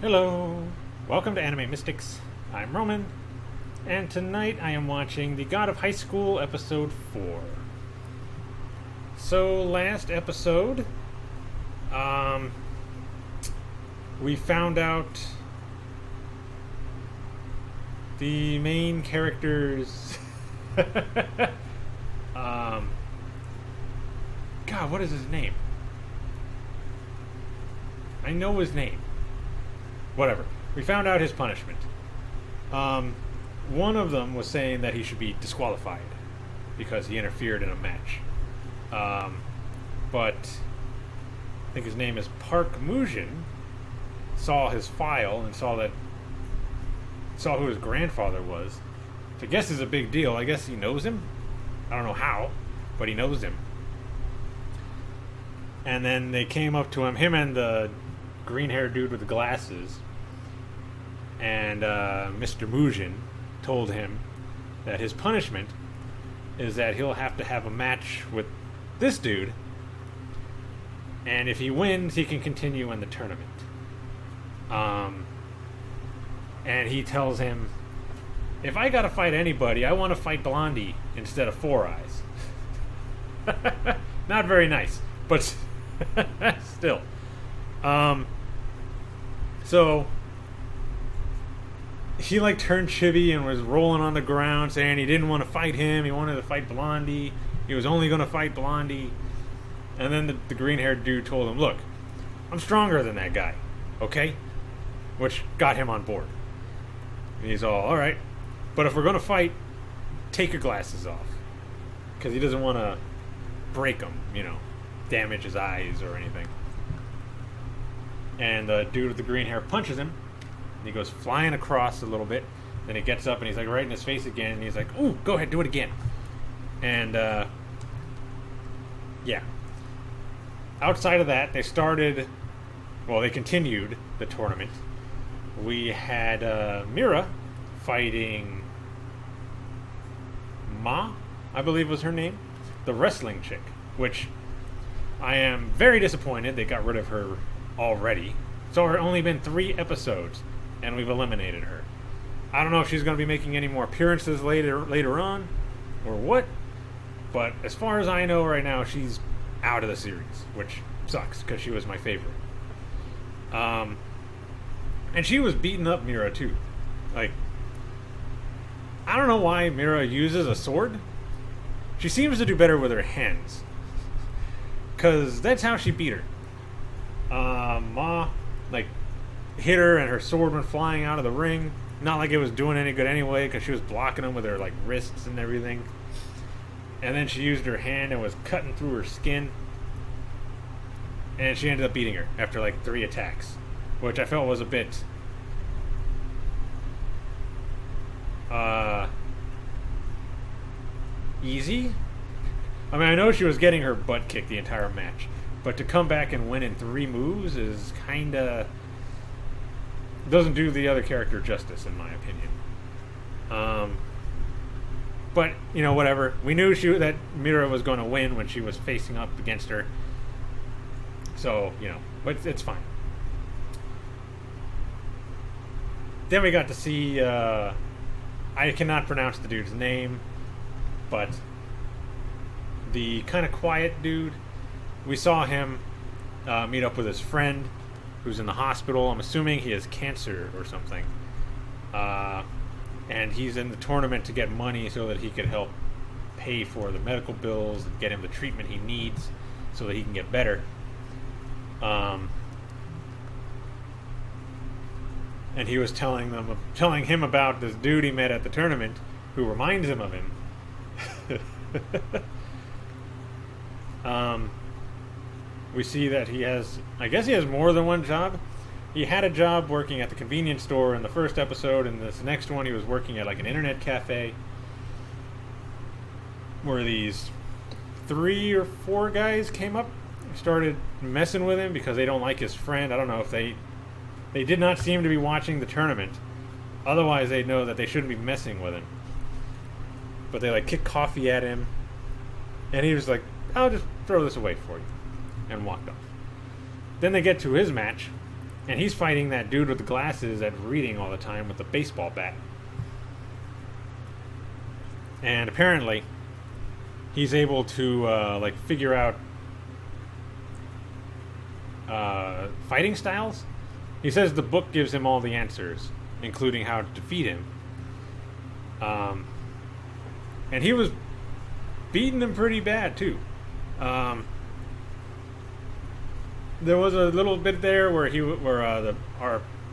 Hello! Welcome to Anime Mystics. I'm Roman, and tonight I am watching The God of High School Episode 4. So, last episode, we found out the main character's... God, what is his name? I know his name. Whatever. We found out his punishment. One of them was saying that he should be disqualified because he interfered in a match. But I think his name is Park Mujin. Saw his file and saw who his grandfather was. Which I guess is a big deal. I guess he knows him. I don't know how, but he knows him. And then they came up to him and the green-haired dude with the glasses. And Mr. Mujin told him that his punishment is that he'll have to have a match with this dude, and if he wins, he can continue in the tournament. And he tells him, if I gotta fight anybody, I want to fight Blondie instead of Four Eyes. Not very nice, but still. So he turned chibi and was rolling on the ground saying he didn't want to fight him, he wanted to fight Blondie, he was only going to fight Blondie. And then the green-haired dude told him, look, I'm stronger than that guy, okay? Which got him on board. And he's alright, but if we're going to fight, take your glasses off. Because he doesn't want to break them, damage his eyes or anything. And the dude with the green hair punches him. And he goes flying across a little bit. Then he gets up and he's right in his face again. And he's like, ooh, go ahead, do it again. And, yeah. Outside of that, they continued the tournament. We had Mira fighting Ma, I believe was her name. The wrestling chick. Which I am very disappointed they got rid of her already. It's only been 3 episodes, and we've eliminated her. I don't know if she's going to be making any more appearances later on, or what. But as far as I know right now, she's out of the series, which sucks, because she was my favorite. And she was beating up Mira, too. I don't know why Mira uses a sword. She seems to do better with her hands. Because that's how she beat her. Ma, hit her and her sword went flying out of the ring. Not like it was doing any good anyway, because she was blocking them with her, wrists and everything. And then she used her hand and was cutting through her skin. And she ended up beating her after, 3 attacks. Which I felt was a bit... easy? I mean, I know she was getting her butt kicked the entire match. But to come back and win in 3 moves is kinda... doesn't do the other character justice, in my opinion. But, whatever. We knew that Mira was going to win when she was facing up against her. So, but it's fine. Then we got to see... I cannot pronounce the dude's name, but... the kind of quiet dude, we saw him meet up with his friend who's in the hospital. I'm assuming he has cancer or something. And he's in the tournament to get money so that he could help pay for the medical bills and get him the treatment he needs so that he can get better. And he was telling him about this dude he met at the tournament who reminds him of him. We see that he has more than one job. He had a job working at the convenience store in the first episode, and this next one he was working at an internet cafe where these 3 or 4 guys came up and started messing with him because they don't like his friend. I don't know if they did not seem to be watching the tournament. Otherwise they'd know that they shouldn't be messing with him. But they kicked coffee at him, and he was like, I'll just throw this away for you, and walked off. Then they get to his match, And he's fighting that dude with the glasses that's reading all the time with the baseball bat. And apparently, he's able to like figure out fighting styles. He says the book gives him all the answers, including how to defeat him. And he was beating him pretty bad too. There was a little bit there where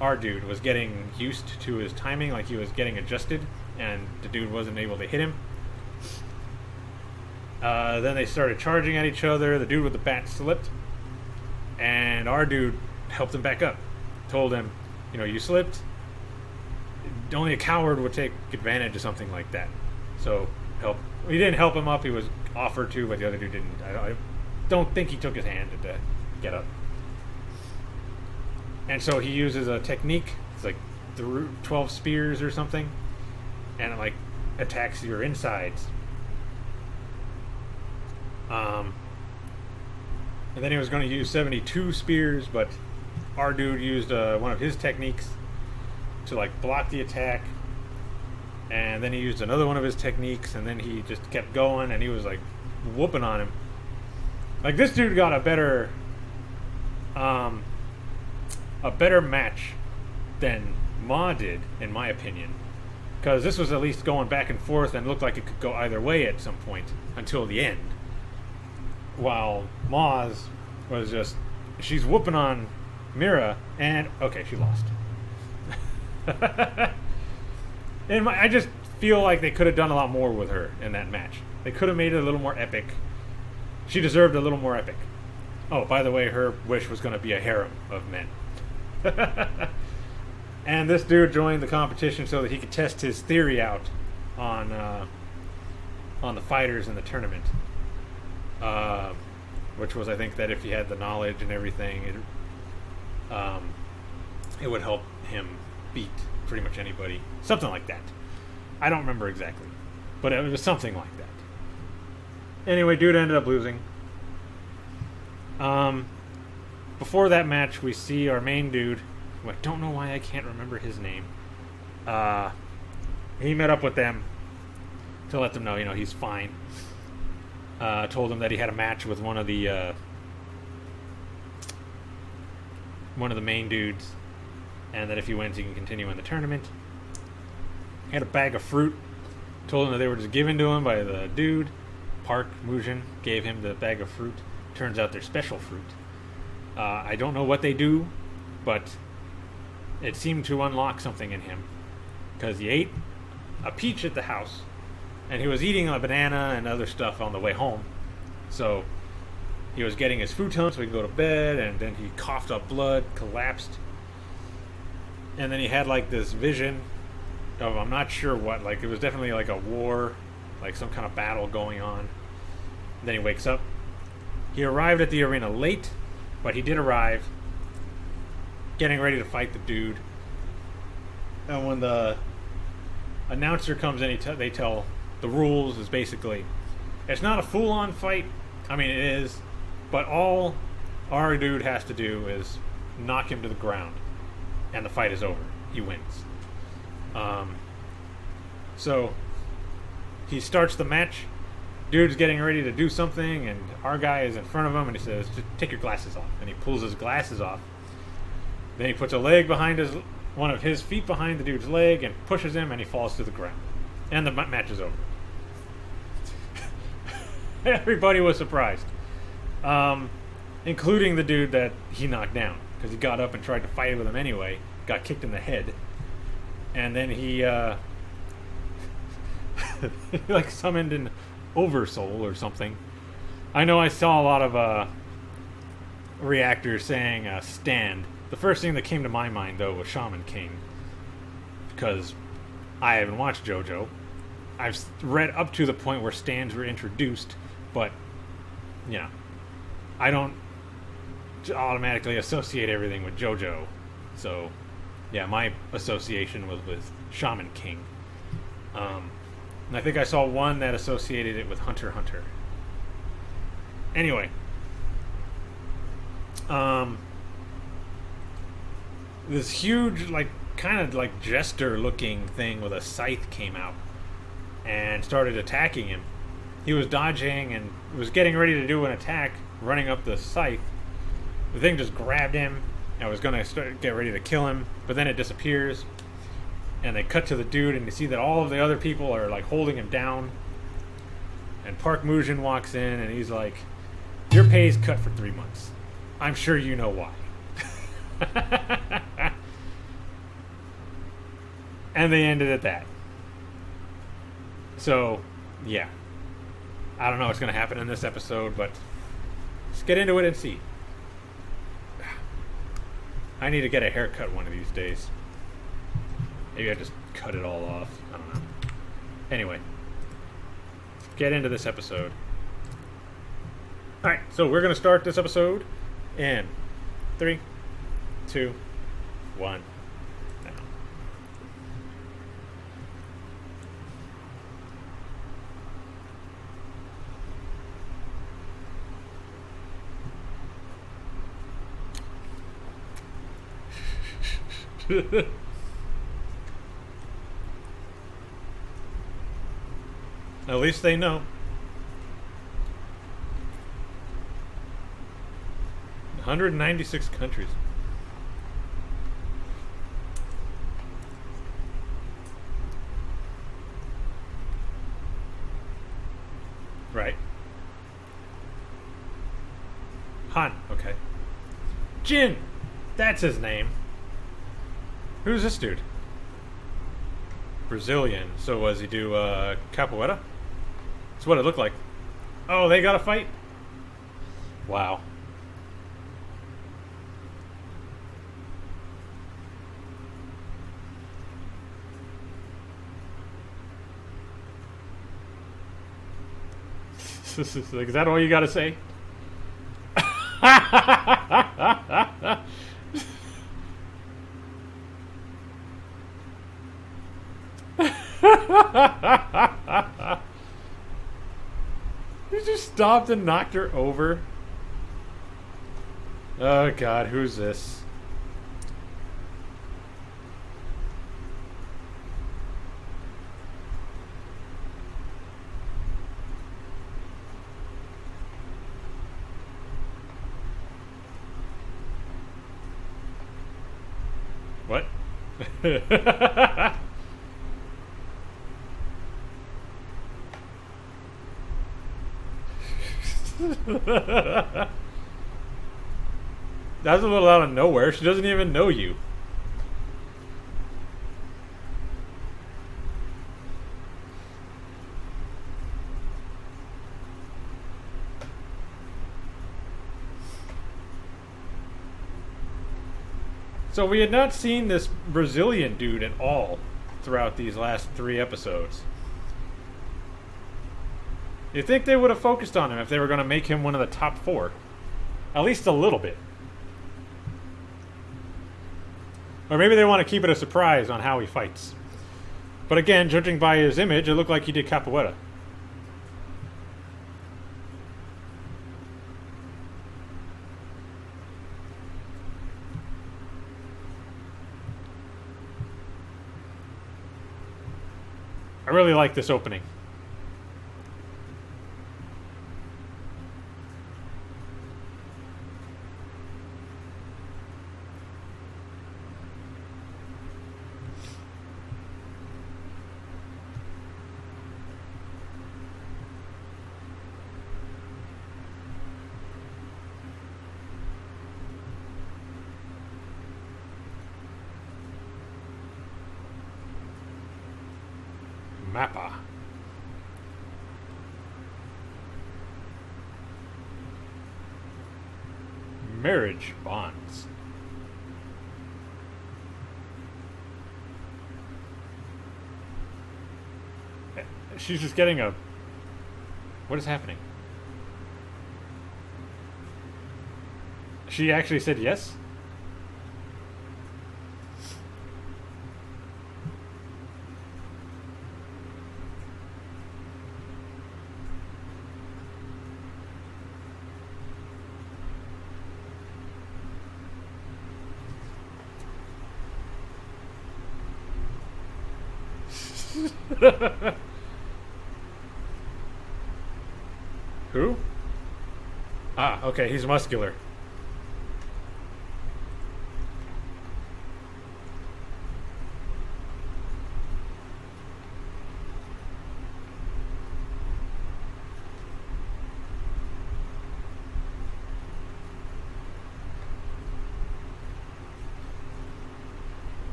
our dude was getting used to his timing, like he was getting adjusted, and the dude wasn't able to hit him. Then they started charging at each other. The dude with the bat slipped, and our dude helped him back up. Told him, you slipped. Only a coward would take advantage of something like that. So he didn't help him up. He was offered to, but the other dude didn't. I don't think he took his hand to get up. And so he uses a technique. It's like 12 spears or something, and it like attacks your insides. And then he was going to use 72 spears, but our dude used one of his techniques to like block the attack, and then he used another one of his techniques, and then he just kept going, and he was like whooping on him. Like, this dude got a better match than Ma did, in my opinion, because this was at least going back and forth and looked like it could go either way at some point until the end, while Ma's was just, she's whooping on Mira, and okay, she lost. I just feel like they could have done a lot more with her in that match. They could have made it a little more epic. She deserved a little more epic. Oh, by the way, her wish was going to be a harem of men. And this dude joined the competition so that he could test his theory out on the fighters in the tournament. Which was, I think, that if he had the knowledge and everything, it would help him beat pretty much anybody. Something like that. I don't remember exactly, but it was something like that. Anyway, dude ended up losing. Before that match, we see our main dude, who I don't know why I can't remember his name. He met up with them to let them know, he's fine. Told him that he had a match with one of the main dudes, and that if he wins, he can continue in the tournament. He had a bag of fruit. Told him that they were just given to him by the dude. Park Mujin gave him the bag of fruit. Turns out they're special fruit. I don't know what they do, but it seemed to unlock something in him, because he ate a peach at the house, and he was eating a banana and other stuff on the way home. So he was getting his futon so he could go to bed, and then he coughed up blood, collapsed, and then he had like this vision of, I'm not sure what, like it was definitely like a war, like some kind of battle going on. And then he wakes up. He arrived at the arena late, but he did arrive, getting ready to fight the dude. And when the announcer comes in, they tell the rules is basically, it's not a full-on fight. I mean, it is, but all our dude has to do is knock him to the ground, and the fight is over. He wins. So he starts the match. Dude's getting ready to do something, and our guy is in front of him, and he says, just take your glasses off. And he pulls his glasses off. Then he puts a leg behind one of his feet behind the dude's leg and pushes him, and he falls to the ground. And the match is over. Everybody was surprised. Including the dude that he knocked down, because he got up and tried to fight with him anyway, got kicked in the head, and then he like summoned an oversoul or something. I know I saw a lot of reactors saying stand. The first thing that came to my mind, though, was Shaman King, because I haven't watched JoJo. I've read up to the point where stands were introduced, but I don't automatically associate everything with JoJo. So yeah, my association was with Shaman King. And I think I saw one that associated it with Hunter x Hunter. Anyway, this huge, like, kind of like jester-looking thing with a scythe came out and started attacking him. He was dodging and was getting ready to do an attack, running up the scythe. The thing just grabbed him and was going to get ready to kill him, but then it disappears. And they cut to the dude, and you see that all of the other people are like holding him down. And Park Mujin walks in, and he's like, "Your pay's cut for 3 months. I'm sure you know why." And they ended at that. So, yeah. I don't know what's going to happen in this episode, but let's get into it and see. I need to get a haircut one of these days. Maybe I just cut it all off. I don't know. Anyway, let's get into this episode. Alright, so we're going to start this episode in 3, 2, 1. Now. At least they know. 196 countries. Right. Han, okay. Jin! That's his name. Who's this dude? Brazilian. So was he do capoeira? That's what it looked like. Oh, they got a fight? Wow. Is that all you got to say? You just stopped and knocked her over. Oh God, who's this? What? That's a little out of nowhere. She doesn't even know you. So we had not seen this Brazilian dude at all throughout these last 3 episodes. You'd think they would have focused on him if they were going to make him one of the top 4. At least a little bit. Or maybe they want to keep it a surprise on how he fights. But again, judging by his image, it looked like he did capoeira. I really like this opening. Mappa. Marriage bonds. She's just getting a... What is happening? She actually said yes? Who? Ah, okay, he's muscular.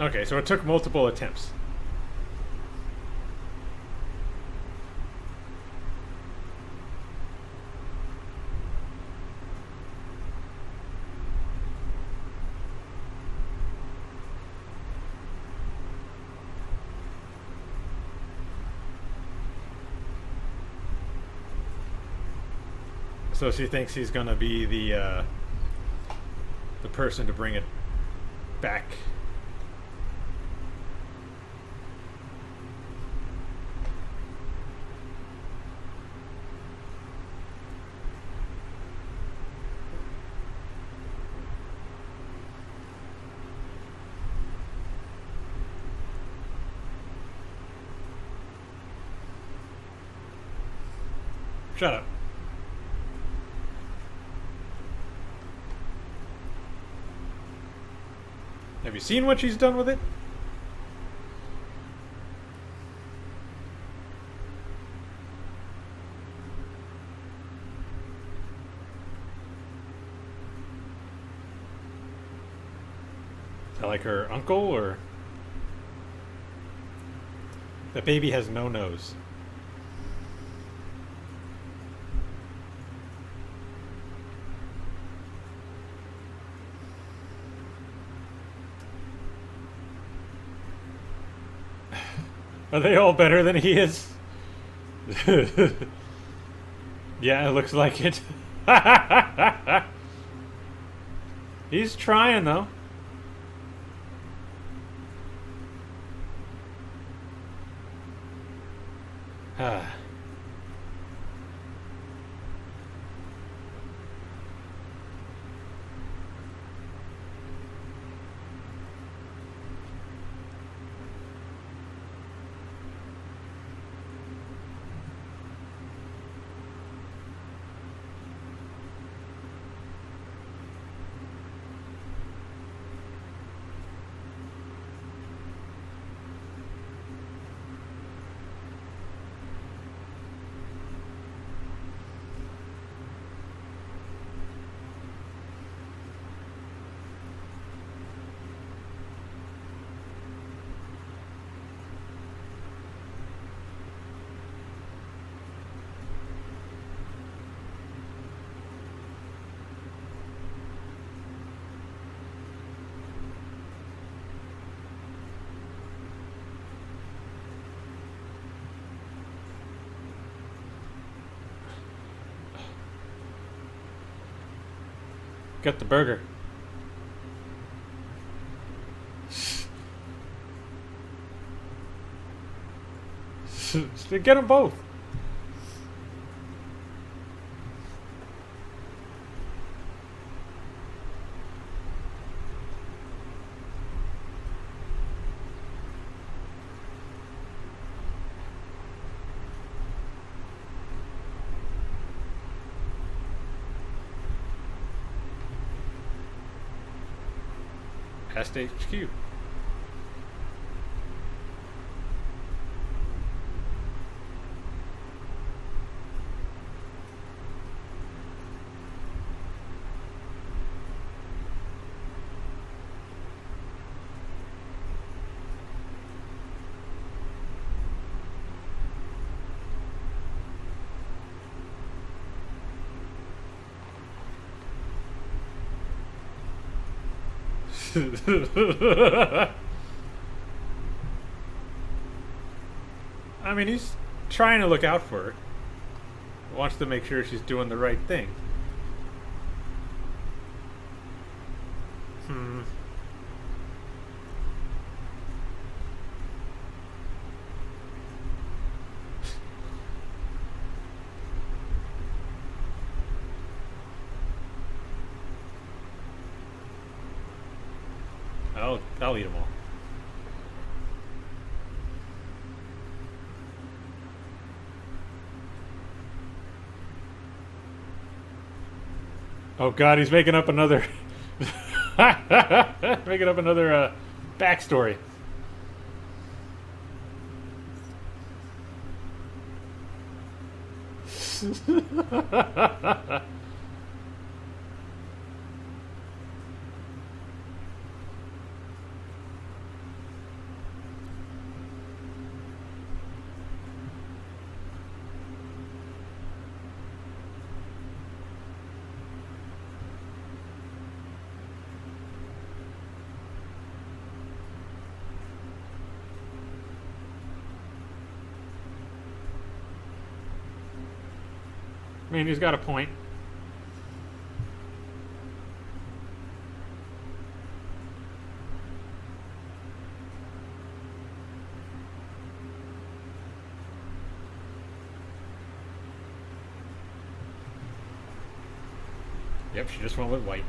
Okay, so it took multiple attempts. So she thinks he's gonna be the person to bring it back. Shut up. Have you seen what she's done with it? Is that like her uncle, or... That baby has no nose. Are they all better than he is? Yeah, it looks like it. He's trying, though. Get the burger. Get them both. Past HQ. I mean, he's trying to look out for her. Wants to make sure she's doing the right thing. I'll eat them all. Oh God, he's making up another making up another backstory. I mean, he's got a point. Yep, she just went with white.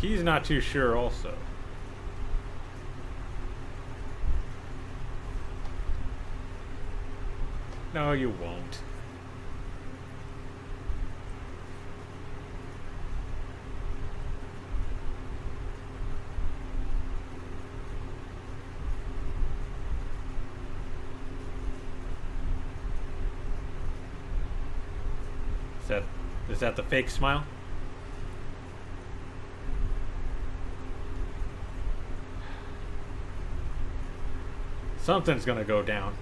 He's not too sure also. No, you won't. Is that the fake smile? Something's gonna go down.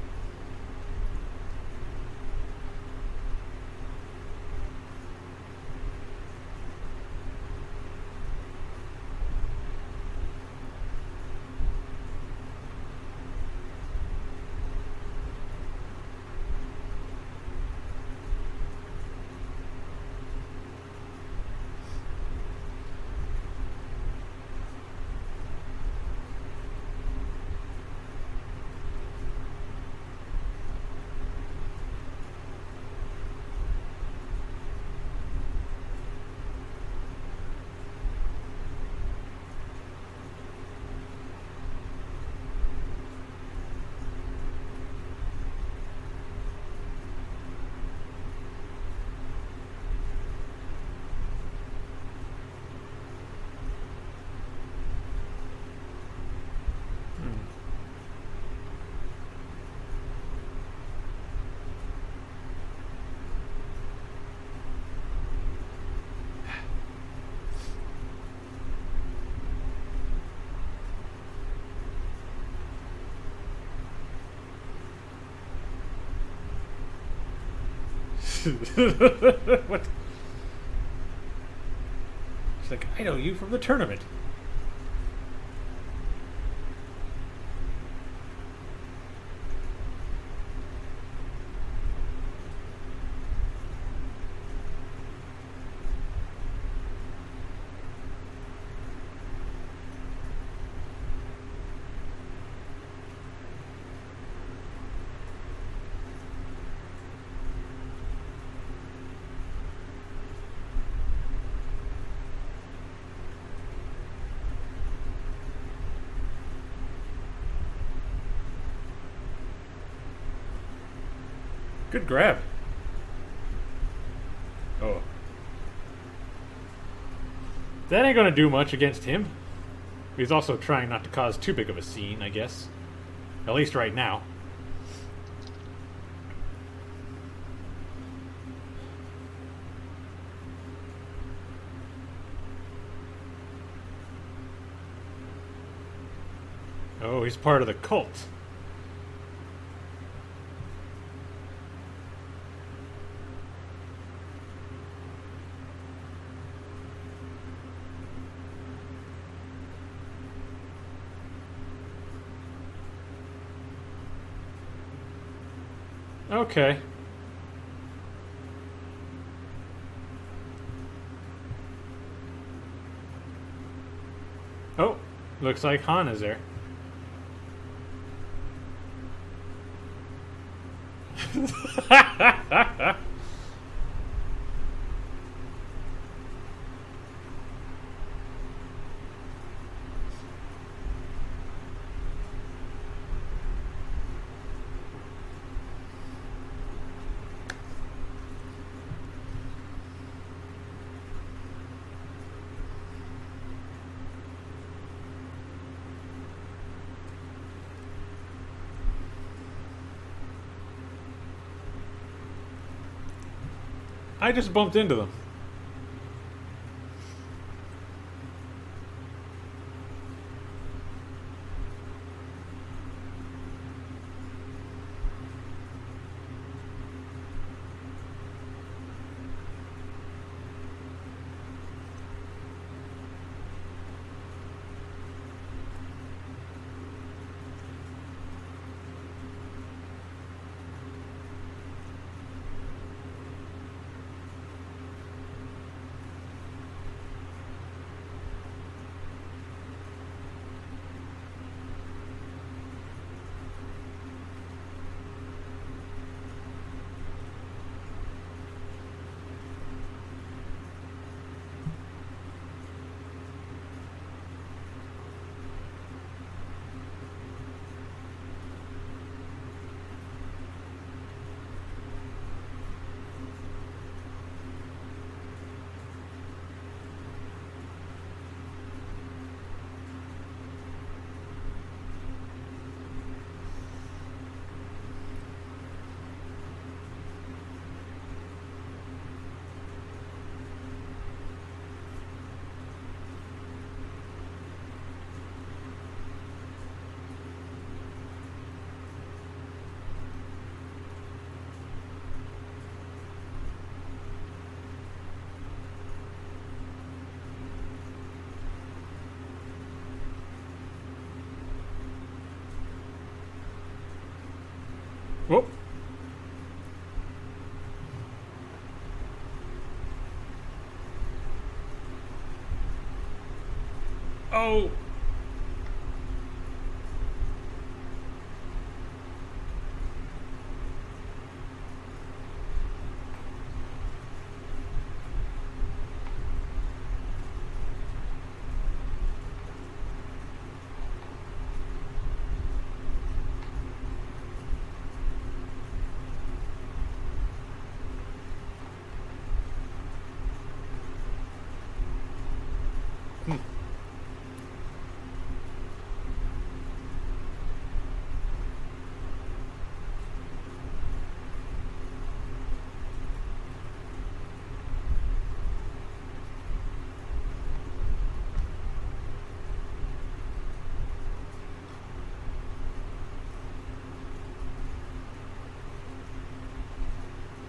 What? She's like, I know you from the tournament. Good grab. Oh. That ain't gonna do much against him. He's also trying not to cause too big of a scene, I guess. At least right now. Oh, he's part of the cult. Okay. Looks like Han is there. I just bumped into them. Whoop. Oh.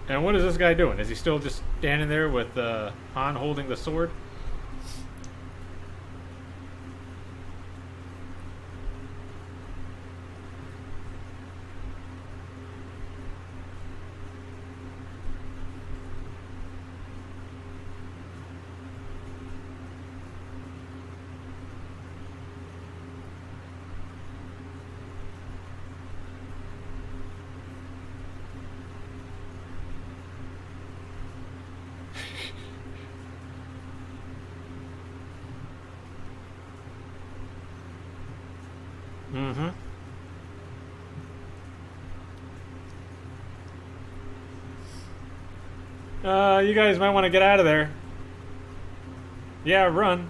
And what is this guy doing? Is he still just standing there with Han holding the sword? Mm-hmm. You guys might want to get out of there. Yeah, run.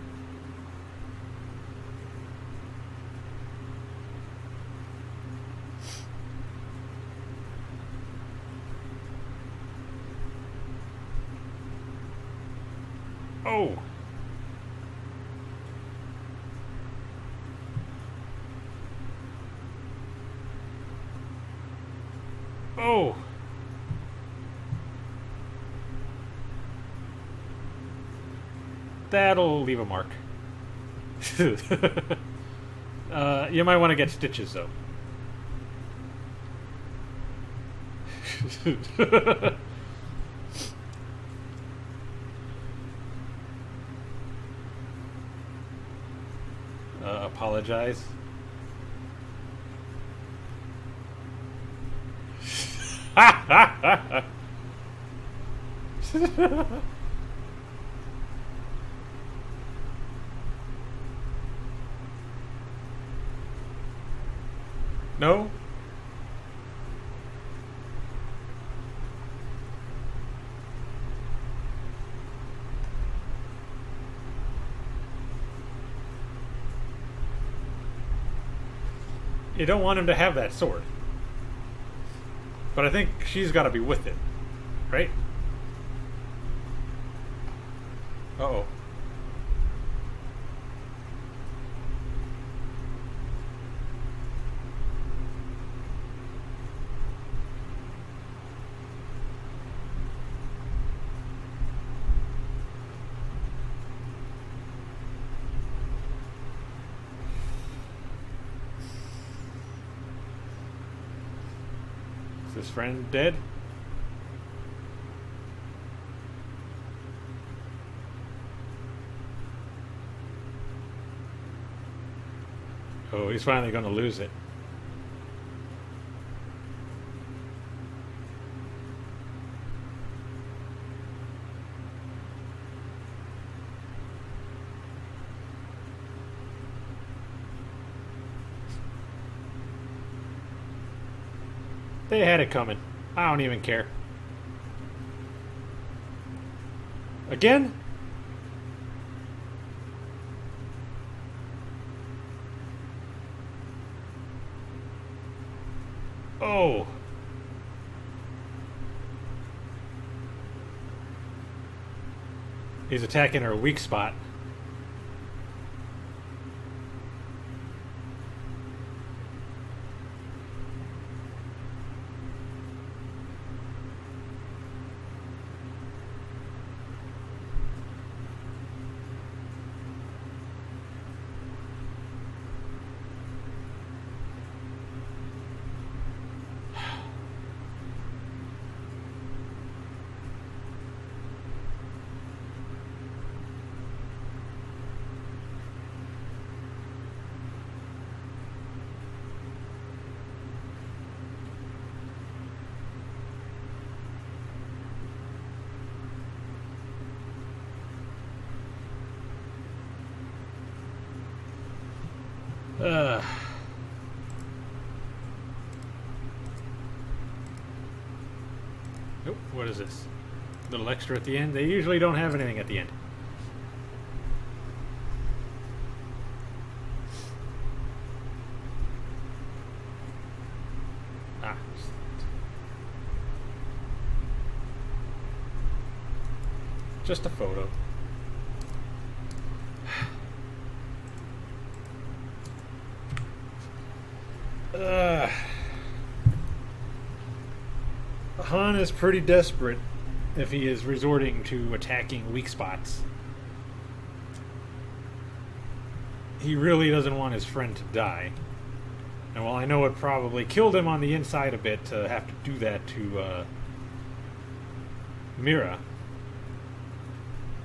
Oh. Oh. That'll leave a mark. You might want to get stitches, though. apologize. No? You don't want him to have that sword. But I think she's got to be with it. Right? Uh-oh. Is his friend dead? Oh, he's finally going to lose it. They had it coming. I don't even care. Again? Oh. He's attacking her weak spot. Nope, what is this? Little extra at the end? They usually don't have anything at the end. Ah. Just a photo. Han is pretty desperate if he is resorting to attacking weak spots. He really doesn't want his friend to die. And while I know it probably killed him on the inside a bit to have to do that to Mira,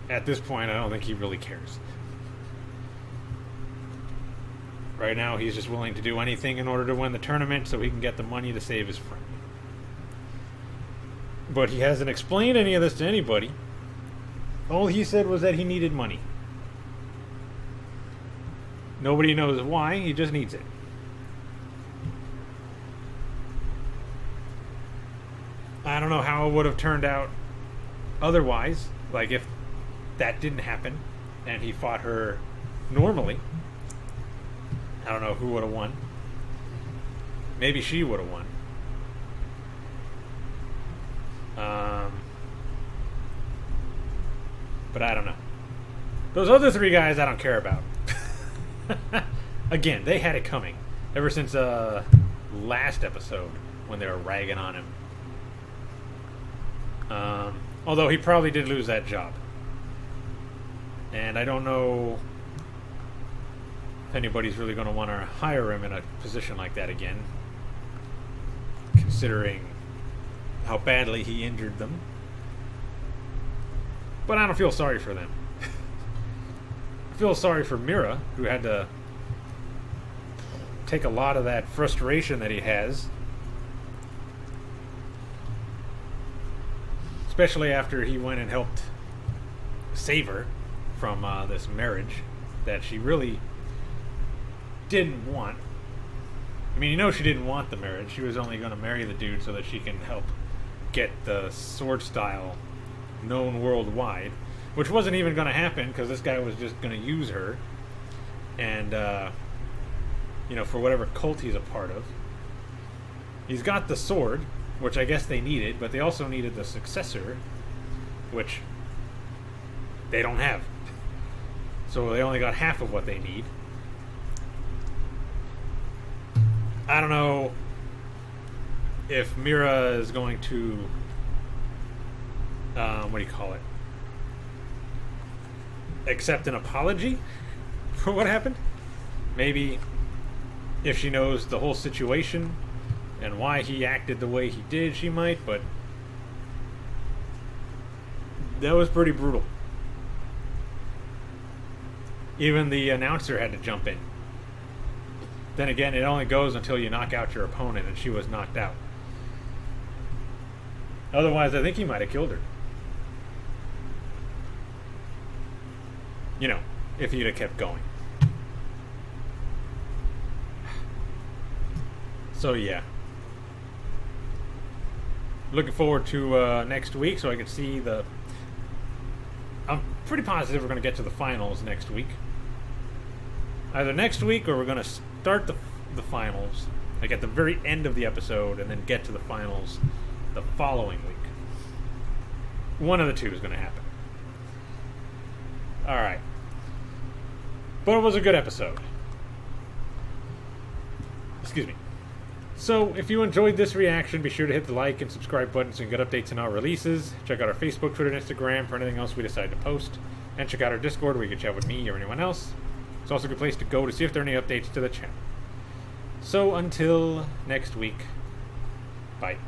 at this point I don't think he really cares. Right now he's just willing to do anything in order to win the tournament so he can get the money to save his friend. But he hasn't explained any of this to anybody. All he said was that he needed money. Nobody knows why, he just needs it. I don't know how it would have turned out otherwise. Like if that didn't happen and he fought her normally. I don't know who would have won. Maybe she would have won. But I don't know. Those other three guys I don't care about. Again, they had it coming. Ever since last episode when they were ragging on him. Although he probably did lose that job. And I don't know if anybody's really going to want to hire him in a position like that again. Considering how badly he injured them. But I don't feel sorry for them. I feel sorry for Mira, who had to take a lot of that frustration that he has, especially after he went and helped save her from this marriage that she really didn't want. I mean, you know she didn't want the marriage. She was only going to marry the dude so that she can help get the sword style known worldwide, which wasn't even going to happen because this guy was just going to use her and, you know, for whatever cult he's a part of. He's got the sword, which I guess they needed, but they also needed the successor, which they don't have. So they only got half of what they need. I don't know if Mira is going to, what do you call it? Accept an apology for what happened? Maybe if she knows the whole situation and why he acted the way he did, she might, but that was pretty brutal. Even the announcer had to jump in. Then again, it only goes until you knock out your opponent, and she was knocked out. Otherwise, I think he might have killed her. You know, if he'd have kept going. So, yeah. Looking forward to next week so I can see the... I'm pretty positive we're going to get to the finals next week. Either next week or we're going to start the finals, like at the very end of the episode, and then get to the finals the following week. One of the two is going to happen. Alright. But it was a good episode. Excuse me. So, if you enjoyed this reaction, be sure to hit the like and subscribe button so you can get updates on our releases. Check out our Facebook, Twitter, and Instagram for anything else we decide to post. And check out our Discord where you can chat with me or anyone else. It's also a good place to go to see if there are any updates to the channel. So, until next week, bye.